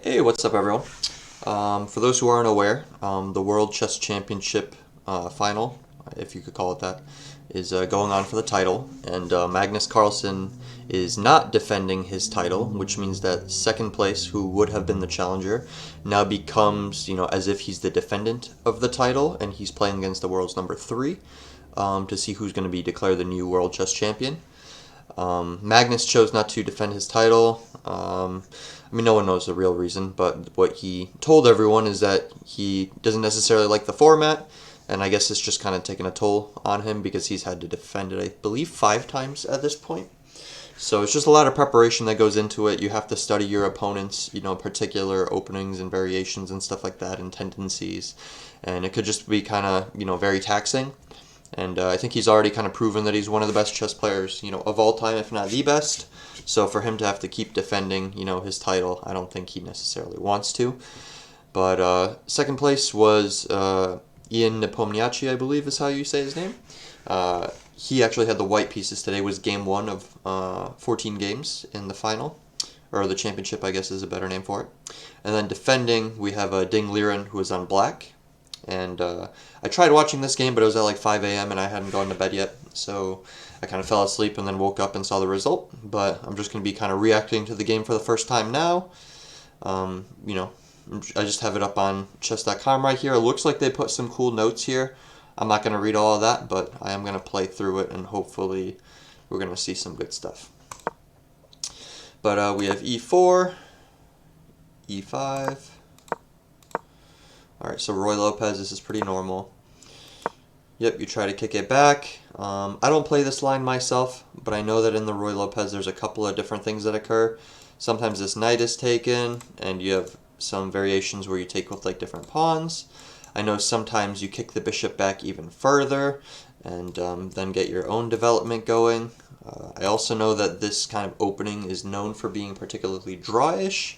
Hey, what's up, everyone? For those who aren't aware, the World Chess Championship final, if you could call it that, is going on for the title, and Magnus Carlsen is not defending his title, which means that second place, who would have been the challenger, now becomes, as if he's the defendant of the title, and he's playing against the world's number 3 to see who's going to be declared the new World Chess Champion. Magnus chose not to defend his title. No one knows the real reason, but what he told everyone is that he doesn't necessarily like the format, and I guess it's just kind of taken a toll on him because he's had to defend it, I believe, 5 times at this point. So it's just a lot of preparation that goes into it. You have to study your opponents, particular openings and variations and stuff like that, and tendencies, and it could just be kind of, very taxing. And I think he's already kind of proven that he's one of the best chess players, of all time, if not the best. So for him to have to keep defending, his title, I don't think he necessarily wants to. But second place was Ian Nepomniatchi, I believe is how you say his name. He actually had the white pieces today. Was game 1 of 14 games in the final, or the championship, I guess is a better name for it. And then defending, we have Ding Liren, who is on black. And I tried watching this game, but it was at like 5 a.m. and I hadn't gone to bed yet. So I kind of fell asleep and then woke up and saw the result. But I'm just going to be kind of reacting to the game for the first time now. I just have it up on chess.com right here. It looks like they put some cool notes here. I'm not going to read all of that, but I am going to play through it, and hopefully we're going to see some good stuff. But we have e4, e5. Alright, so Roy Lopez, this is pretty normal. Yep, you try to kick it back. I don't play this line myself, but I know that in the Roy Lopez there's a couple of different things that occur. Sometimes this knight is taken, and you have some variations where you take with like different pawns. I know sometimes you kick the bishop back even further, and then get your own development going. I also know that this kind of opening is known for being particularly drawish.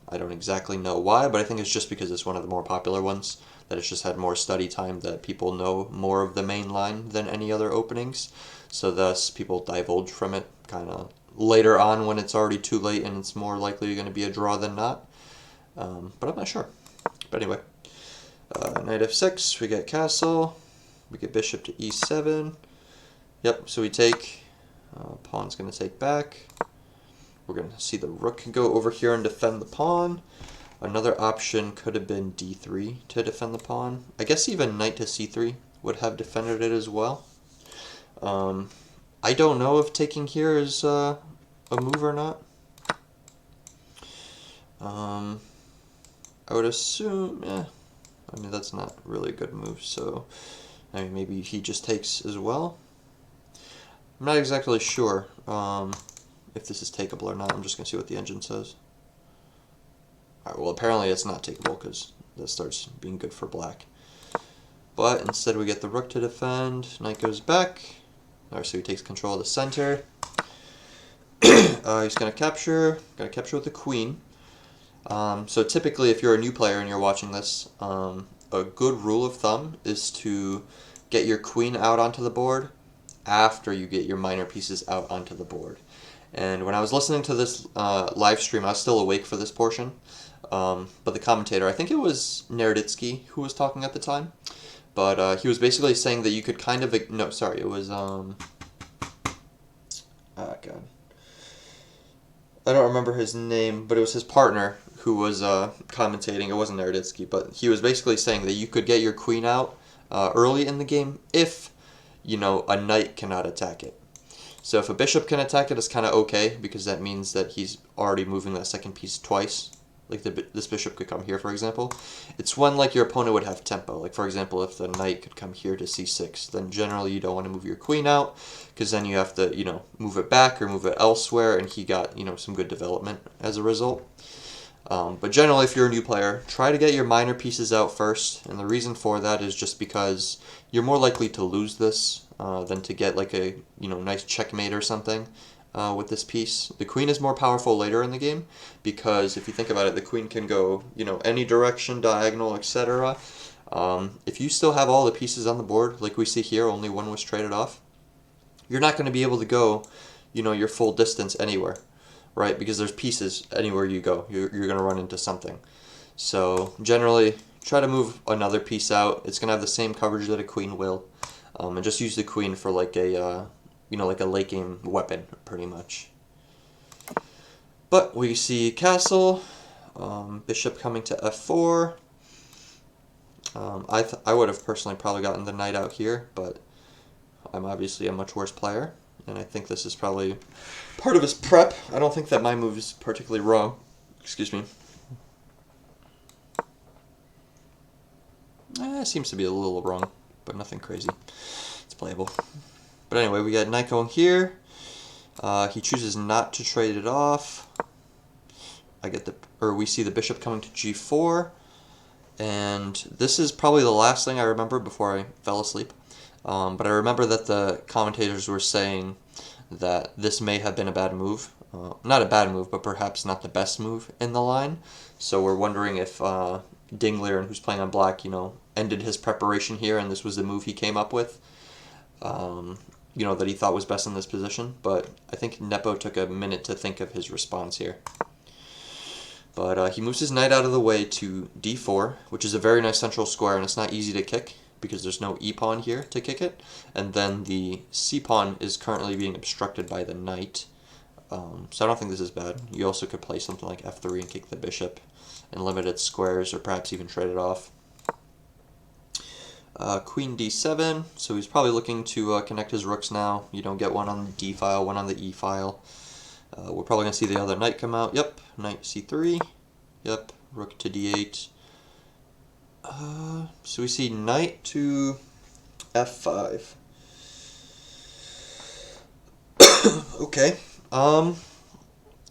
I don't exactly know why, but I think it's just because it's one of the more popular ones, that it's just had more study time, that people know more of the main line than any other openings. So thus, people divulge from it kind of later on when it's already too late and it's more likely going to be a draw than not. But I'm not sure. But anyway, knight f6, we get castle, we get bishop to e7. Yep, so we take, pawn's going to take back. We're going to see the rook go over here and defend the pawn. Another option could have been d3 to defend the pawn. I guess even knight to c3 would have defended it as well. I don't know if taking here is a move or not. I would assume, that's not really a good move, so maybe he just takes as well. I'm not exactly sure if this is takeable or not. I'm just going to see what the engine says. Alright, well apparently it's not takeable because that starts being good for black. But instead we get the rook to defend, knight goes back. Alright, so he takes control of the center. He's going to capture with the queen. So typically if you're a new player and you're watching this, a good rule of thumb is to get your queen out onto the board after you get your minor pieces out onto the board. And when I was listening to this live stream, I was still awake for this portion. But the commentator, I think it was Naroditsky who was talking at the time. But he was basically saying that you could kind of... No, sorry, it was... God. I don't remember his name, but it was his partner who was commentating. It wasn't Naroditsky, but he was basically saying that you could get your queen out early in the game if, a knight cannot attack it. So if a bishop can attack it, it's kind of okay, because that means that he's already moving that second piece twice. Like this bishop could come here, for example. It's when like your opponent would have tempo. Like for example, if the knight could come here to c6, then generally you don't want to move your queen out, because then you have to, move it back or move it elsewhere, and he got, some good development as a result. But generally, if you're a new player, try to get your minor pieces out first, and the reason for that is just because you're more likely to lose this than to get like a nice checkmate or something with this piece. The queen is more powerful later in the game because if you think about it, the queen can go any direction, diagonal, etc. If you still have all the pieces on the board, like we see here, only one was traded off, you're not going to be able to go your full distance anywhere. right? Because there's pieces anywhere you go. You're going to run into something. So generally, try to move another piece out. It's going to have the same coverage that a queen will. And just use the queen for like a, like a late game weapon, pretty much. But we see castle, bishop coming to f4. I would have personally probably gotten the knight out here, but I'm obviously a much worse player, and I think this is probably part of his prep. I don't think that my move is particularly wrong. Excuse me. It seems to be a little wrong, but nothing crazy. It's playable. But anyway, we got knight going here. He chooses not to trade it off. We see the bishop coming to g4, and this is probably the last thing I remember before I fell asleep. But I remember that the commentators were saying that this may have been a bad move. Not a bad move, but perhaps not the best move in the line. So we're wondering if Liren, who's playing on black, ended his preparation here, and this was the move he came up with. That he thought was best in this position. But I think Nepo took a minute to think of his response here. But he moves his knight out of the way to d4, which is a very nice central square, and it's not easy to kick because there's no e-pawn here to kick it. And then the c-pawn is currently being obstructed by the knight. So I don't think this is bad. You also could play something like f3 and kick the bishop and limit its squares, or perhaps even trade it off. Queen d7, so he's probably looking to connect his rooks now. You don't get one on the d file, one on the e file. We're probably going to see the other knight come out. Yep, knight c3. Yep, rook to d8. So we see knight to f5. Okay. So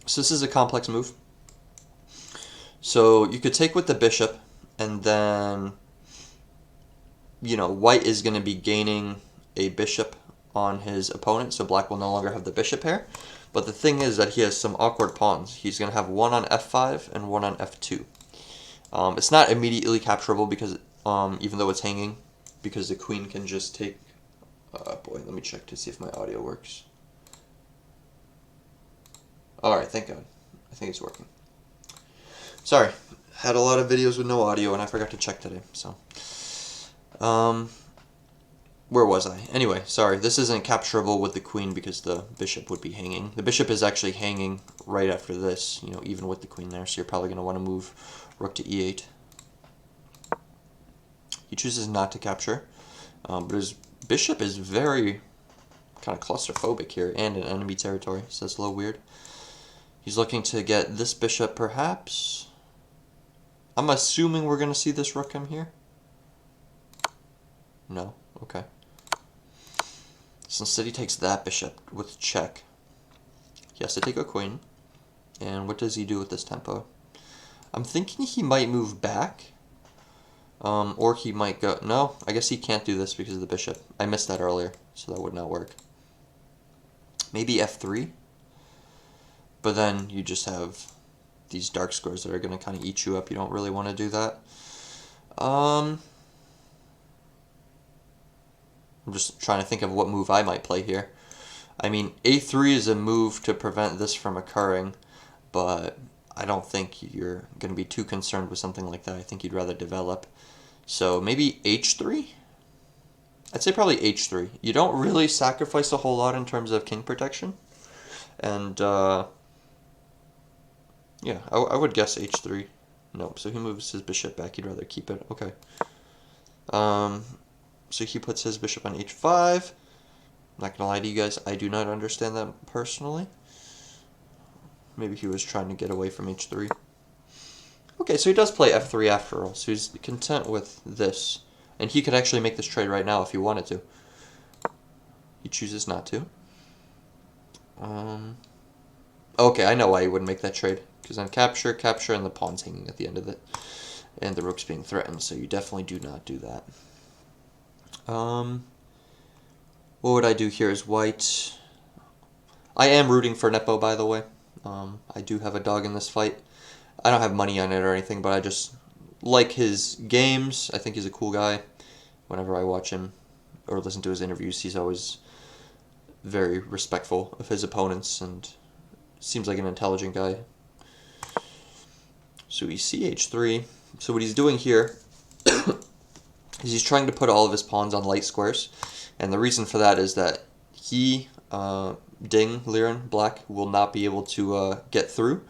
this is a complex move. So you could take with the bishop, and then, white is going to be gaining a bishop on his opponent, so black will no longer have the bishop pair. But the thing is that he has some awkward pawns. He's going to have one on f5 and one on f2. It's not immediately capturable because, even though it's hanging, because the queen can just take... boy, let me check to see if my audio works. Alright, thank God. I think it's working. Sorry, had a lot of videos with no audio and I forgot to check today, so... Where was I? Anyway, sorry, this isn't capturable with the queen because the bishop would be hanging. The bishop is actually hanging right after this, even with the queen there, so you're probably going to want to move rook to e8. He chooses not to capture, but his bishop is very kind of claustrophobic here and in enemy territory, so that's a little weird. He's looking to get this bishop, perhaps. I'm assuming we're going to see this rook come here. No? Okay. So instead he takes that bishop with check. He has to take a queen. And what does he do with this tempo? I'm thinking he might move back. Or he might go... No, I guess he can't do this because of the bishop. I missed that earlier, so that would not work. Maybe f3? But then you just have these dark squares that are going to kind of eat you up. You don't really want to do that. I'm just trying to think of what move I might play here. I mean, a3 is a move to prevent this from occurring, but I don't think you're going to be too concerned with something like that. I think you'd rather develop. So maybe h3? I'd say probably h3. You don't really sacrifice a whole lot in terms of king protection. And, yeah, I would guess h3. Nope, so he moves his bishop back. He'd rather keep it. Okay. So he puts his bishop on h5. I'm not going to lie to you guys, I do not understand that personally. Maybe he was trying to get away from h3. Okay, so he does play f3 after all, so he's content with this. And he could actually make this trade right now if he wanted to. He chooses not to. Okay, I know why he wouldn't make that trade. Because then capture, capture, and the pawn's hanging at the end of it. And the rook's being threatened, so you definitely do not do that. What would I do here as white? I am rooting for Nepo, by the way. I do have a dog in this fight. I don't have money on it or anything, but I just like his games. I think he's a cool guy. Whenever I watch him or listen to his interviews, he's always very respectful of his opponents, and seems like an intelligent guy. So we see h3. So what he's doing here is he's trying to put all of his pawns on light squares. And the reason for that is that he, Ding, Liren, black, will not be able to get through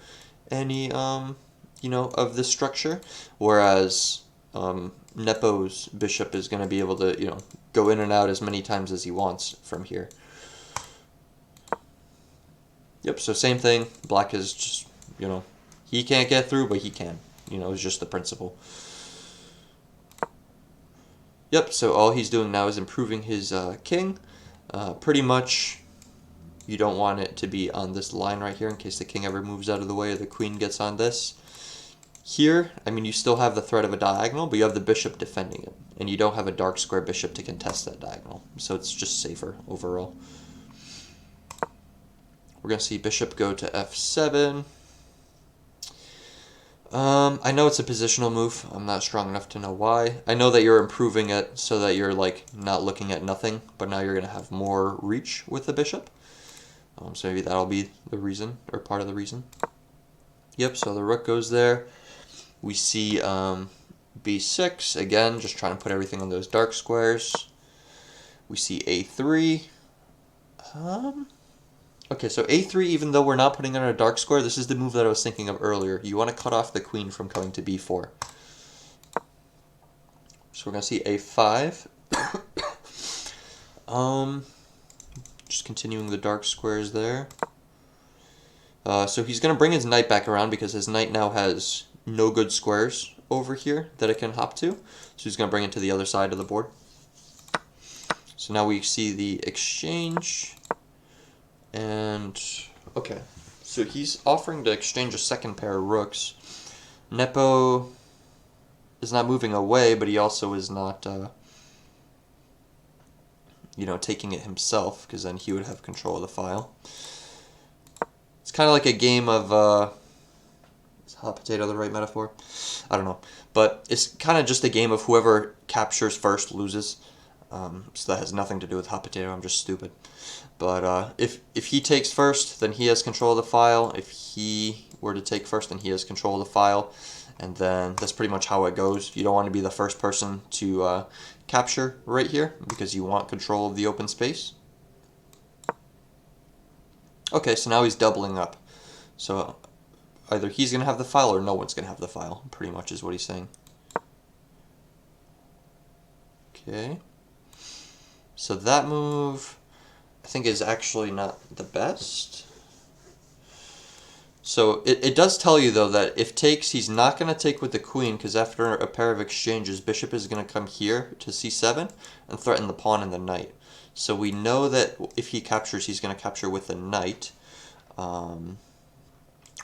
any, of this structure. Whereas Nepo's bishop is going to be able to, go in and out as many times as he wants from here. Yep, so same thing. Black is just, he can't get through, but he can. It's just the principle. Yep, so all he's doing now is improving his king. Pretty much, you don't want it to be on this line right here in case the king ever moves out of the way or the queen gets on this. Here, you still have the threat of a diagonal, but you have the bishop defending it. And you don't have a dark square bishop to contest that diagonal. So it's just safer overall. We're going to see bishop go to f7. I know it's a positional move. I'm not strong enough to know why. I know that you're improving it so that you're not looking at nothing, but now you're going to have more reach with the bishop. So maybe that'll be the reason, or part of the reason. Yep, so the rook goes there. We see b6, again, just trying to put everything on those dark squares. We see a3. Okay, so a3, even though we're not putting it on a dark square, this is the move that I was thinking of earlier. You want to cut off the queen from coming to b4. So we're going to see a5. Just continuing the dark squares there. So he's going to bring his knight back around because his knight now has no good squares over here that it can hop to. So he's going to bring it to the other side of the board. So now we see the exchange. And, okay, so he's offering to exchange a second pair of rooks. Nepo is not moving away, but he also is not, taking it himself, because then he would have control of the file. It's kind of like a game of, is hot potato the right metaphor? I don't know. But it's kind of just a game of whoever captures first loses. So that has nothing to do with hot potato, I'm just stupid. But if he takes first, then he has control of the file. If he were to take first, then he has control of the file. And then that's pretty much how it goes. You don't want to be the first person to capture right here because you want control of the open space. Okay, so now he's doubling up. So either he's going to have the file or no one's going to have the file, pretty much is what he's saying. Okay. So that move, I think, is actually not the best. So it does tell you, though, that if takes, he's not going to take with the queen, because after a pair of exchanges, bishop is going to come here to c7 and threaten the pawn and the knight. So we know that if he captures, he's going to capture with the knight,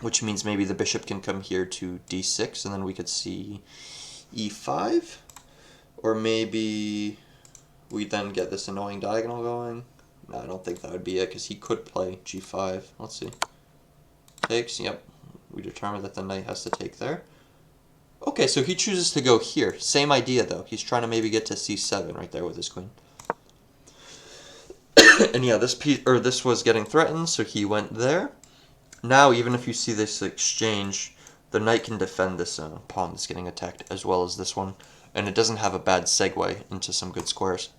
which means maybe the bishop can come here to d6, and then we could see e5, or maybe we then get this annoying diagonal going. No, I don't think that would be it, because he could play g5. Let's see. Takes, yep. We determined that the knight has to take there. Okay, so he chooses to go here. Same idea, though. He's trying to maybe get to c7 right there with his queen. And yeah, this was getting threatened, so he went there. Now, even if you see this exchange, the knight can defend this pawn that's getting attacked, as well as this one. And it doesn't have a bad segue into some good squares.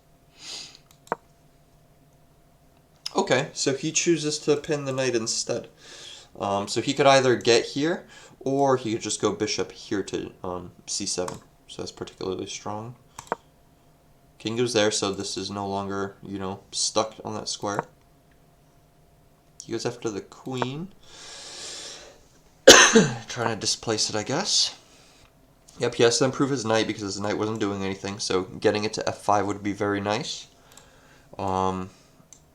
Okay, so he chooses to pin the knight instead. So he could either get here, or he could just go bishop here to c7. So that's particularly strong. King goes there, so this is no longer, stuck on that square. He goes after the queen. Trying to displace it, I guess. Yep, he has to improve his knight because his knight wasn't doing anything, so getting it to f5 would be very nice.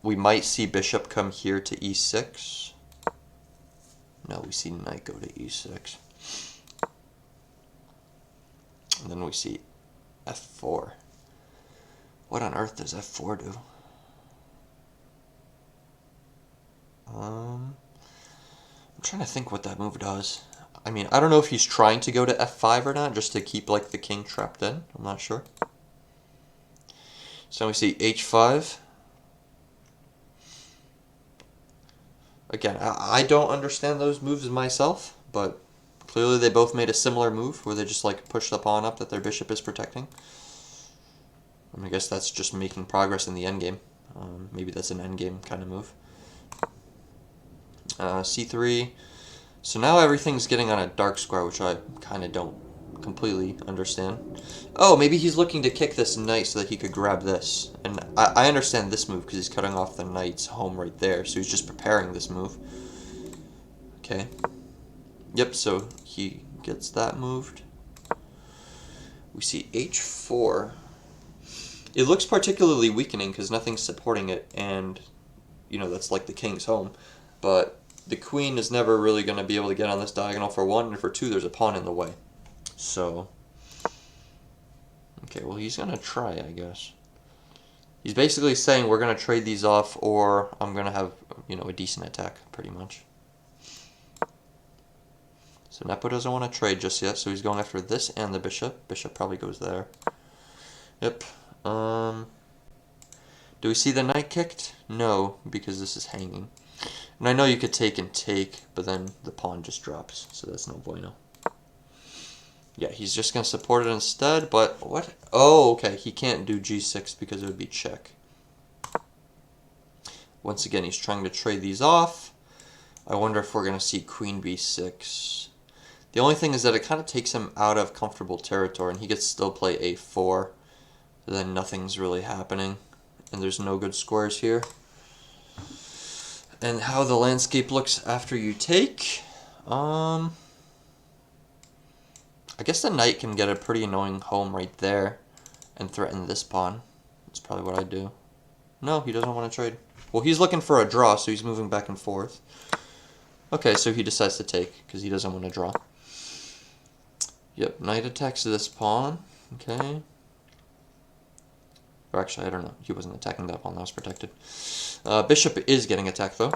We might see bishop come here to e6. No, we see knight go to e6. And then we see f4. What on earth does f4 do? I'm trying to think what that move does. I mean, I don't know if he's trying to go to f5 or not, just to keep the king trapped in. I'm not sure. So we see h5. Again, I don't understand those moves myself, but clearly they both made a similar move where they just like push the pawn up that their bishop is protecting. I guess that's just making progress in the endgame. Maybe that's an endgame kind of move. C3. So now everything's getting on a dark square, which I kind of don't completely understand. Oh, maybe he's looking to kick this knight so that he could grab this. And I understand this move because he's cutting off the knight's home right there. So he's just preparing this move. Okay. Yep, so he gets that moved. We see h4. It looks particularly weakening because nothing's supporting it, and, you know, that's like the king's home. But the queen is never really going to be able to get on this diagonal for one, and for two, there's a pawn in the way. So, okay, well, he's going to try, I guess. He's basically saying we're going to trade these off, or I'm going to have, you know, a decent attack, pretty much. So Nepo doesn't want to trade just yet, so he's going after this and the bishop. Bishop probably goes there. Yep. Do we see the knight kicked? No, because this is hanging. And I know you could take and take, but then the pawn just drops, so that's no bueno. Yeah, he's just going to support it instead, but what? Oh, okay, he can't do g6 because it would be check. Once again, he's trying to trade these off. I wonder if we're going to see queen b6. The only thing is that it kind of takes him out of comfortable territory, and he gets to still play a4. So then nothing's really happening, and there's no good squares here. And how the landscape looks after you take, I guess the knight can get a pretty annoying home right there and threaten this pawn. That's probably what I'd do. No, he doesn't want to trade. Well, he's looking for a draw, so he's moving back and forth. Okay, so he decides to take because he doesn't want to draw. Yep, knight attacks this pawn. Okay. Or actually, I don't know. He wasn't attacking that pawn. That was protected. Bishop is getting attacked, though.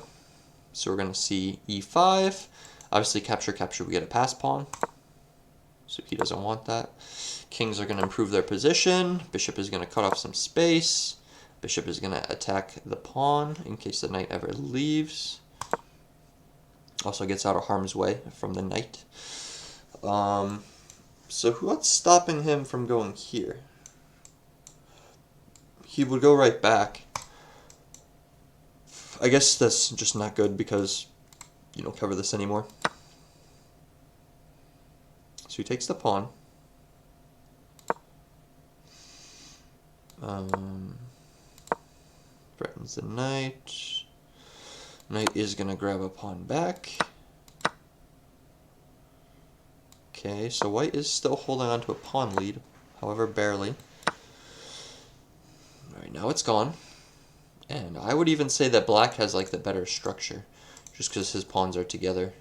So we're going to see e5. Obviously, capture, capture, we get a pass pawn. So he doesn't want that. Kings are going to improve their position. Bishop is going to cut off some space. Bishop is going to attack the pawn in case the knight ever leaves. Also gets out of harm's way from the knight. So what's stopping him from going here? He would go right back. I guess that's just not good because you don't cover this anymore. So he takes the pawn. Threatens the knight. Knight is going to grab a pawn back. Okay, so white is still holding on to a pawn lead, however barely. Alright, now it's gone. And I would even say that black has like the better structure, just because his pawns are together.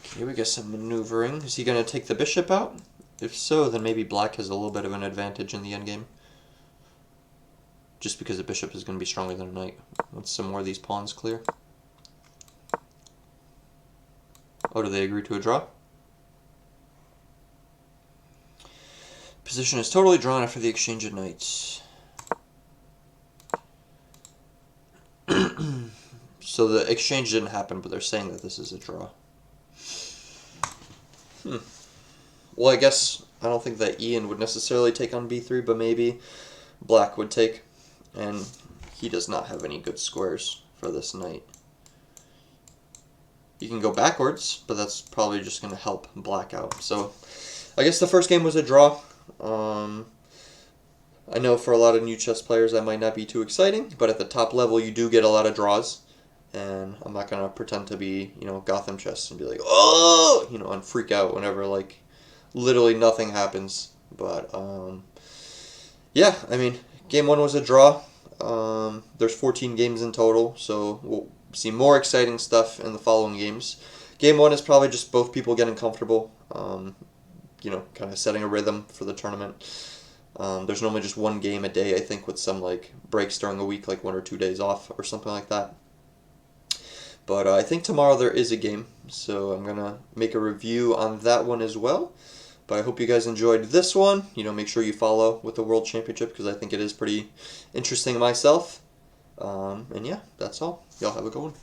Okay, we get some maneuvering. Is he going to take the bishop out? If so, then maybe black has a little bit of an advantage in the endgame. Just because the bishop is going to be stronger than a knight. Once some more of these pawns clear. Oh, do they agree to a draw? Position is totally drawn after the exchange of knights. So the exchange didn't happen, but they're saying that this is a draw. Well, I guess I don't think that Ian would necessarily take on b3, but maybe black would take. And he does not have any good squares for this knight. You can go backwards, but that's probably just going to help black out. So I guess the first game was a draw. I know for a lot of new chess players that might not be too exciting, but at the top level you do get a lot of draws. And I'm not going to pretend to be, Gotham Chess and be like, oh, and freak out whenever, like, literally nothing happens. But, yeah, I mean, game one was a draw. There's 14 games in total, so we'll see more exciting stuff in the following games. Game one is probably just both people getting comfortable, kind of setting a rhythm for the tournament. There's normally just one game a day, I think, with some, like, breaks during the week, like 1 or 2 days off or something like that. But I think tomorrow there is a game, so I'm going to make a review on that one as well. But I hope you guys enjoyed this one. Make sure you follow with the World Championship because I think it is pretty interesting myself. And yeah, that's all. Y'all have a good one.